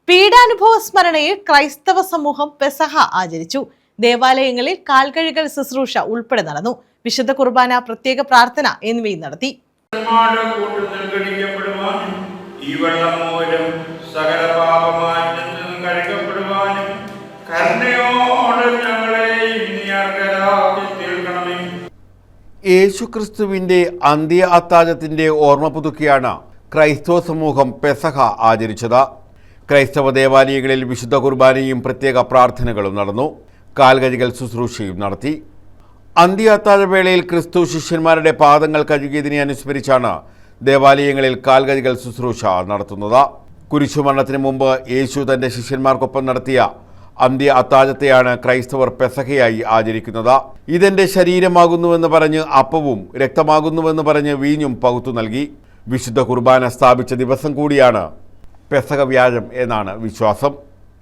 പീഡാനുഭവ സ്മരണയിൽ ക്രൈസ്തവ സമൂഹം പെസഹ ആചരിച്ചു. ദേവാലയങ്ങളിൽ കാൽകഴുകൽ ശുശ്രൂഷ ഉൾപ്പെടെ നടന്നു. വിശുദ്ധ കുർബാന, പ്രത്യേക പ്രാർത്ഥന എന്നിവയും നടത്തി. യേശുക്രിസ്തുവിന്റെ അന്ത്യ അത്താഴത്തിന്റെ ഓർമ്മ പുതുക്കിയാണ് ക്രൈസ്തവ സമൂഹം പെസഹ ആചരിച്ചത്. ക്രൈസ്തവ ദേവാലയങ്ങളിൽ വിശുദ്ധ കുർബാനയും പ്രത്യേക പ്രാർത്ഥനകളും നടന്നു. കാൽകഴുകൽ ശുശ്രൂഷയും നടത്തി. അന്ത്യ അത്താഴവേളയിൽ ക്രിസ്തു ശിഷ്യന്മാരുടെ പാദങ്ങൾ കഴുകിയതിനെ അനുസ്മരിച്ചാണ് ദേവാലയങ്ങളിൽ കാൽകഴുകൽ ശുശ്രൂഷ നടത്തുന്നത്. കുരിശുമരണത്തിന് മുമ്പ് യേശു തന്റെ ശിഷ്യന്മാർക്കൊപ്പം നടത്തിയ അന്ത്യ അത്താഴത്തെയാണ് ക്രൈസ്തവർ പെസഹയായി ആചരിക്കുന്നത്. ഇതെന്റെ ശരീരമാകുന്നുവെന്ന് പറഞ്ഞ് അപ്പവും രക്തമാകുന്നുവെന്ന് പറഞ്ഞ് വീഞ്ഞും പകുത്തു നൽകി. വിശുദ്ധ കുർബാന സ്ഥാപിച്ച ദിവസം കൂടിയാണ് പെസഹ വ്യാഴം എന്നാണ് വിശ്വാസം.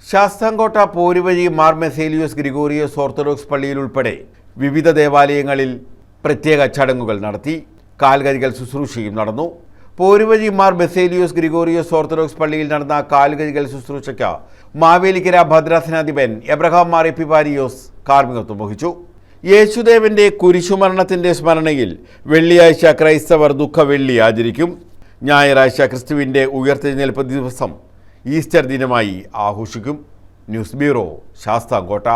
ശാസ്താംകോട്ട പോരുവഴി മാർ ബസേലിയോസ് ഗ്രിഗോറിയോസ് ഓർത്തഡോക്സ് പള്ളിയിൽ ഉൾപ്പെടെ വിവിധ ദേവാലയങ്ങളിൽ പ്രത്യേക ചടങ്ങുകൾ നടത്തി. കാൽകഴുകൽ ശുശ്രൂഷയും നടന്നു. പോരുവഴി മാർ ബസേലിയോസ് ഗ്രിഗോറിയോസ് ഓർത്തഡോക്സ് പള്ളിയിൽ നടന്ന കാൽകഴുകൽ ശുശ്രൂഷയ്ക്ക് മാവേലിക്കര ഭദ്രാസനാധിപൻ എബ്രഹാം മാർ എപ്പിഫാനിയോസ് കാർമ്മികത്വം വഹിച്ചു. യേശുദേവന്റെ കുരിശുമരണത്തിന്റെ സ്മരണയിൽ വെള്ളിയാഴ്ച ക്രൈസ്തവർ ദുഃഖവെള്ളി ആചരിക്കും. ഞായറാഴ്ച ക്രിസ്തുവിന്റെ ഉയർത്തെഴുന്നേൽപ്പ് ദിവസം ഈസ്റ്റർ ദിനമായി ആഘോഷിക്കും. News bureau, Sasthamkotta.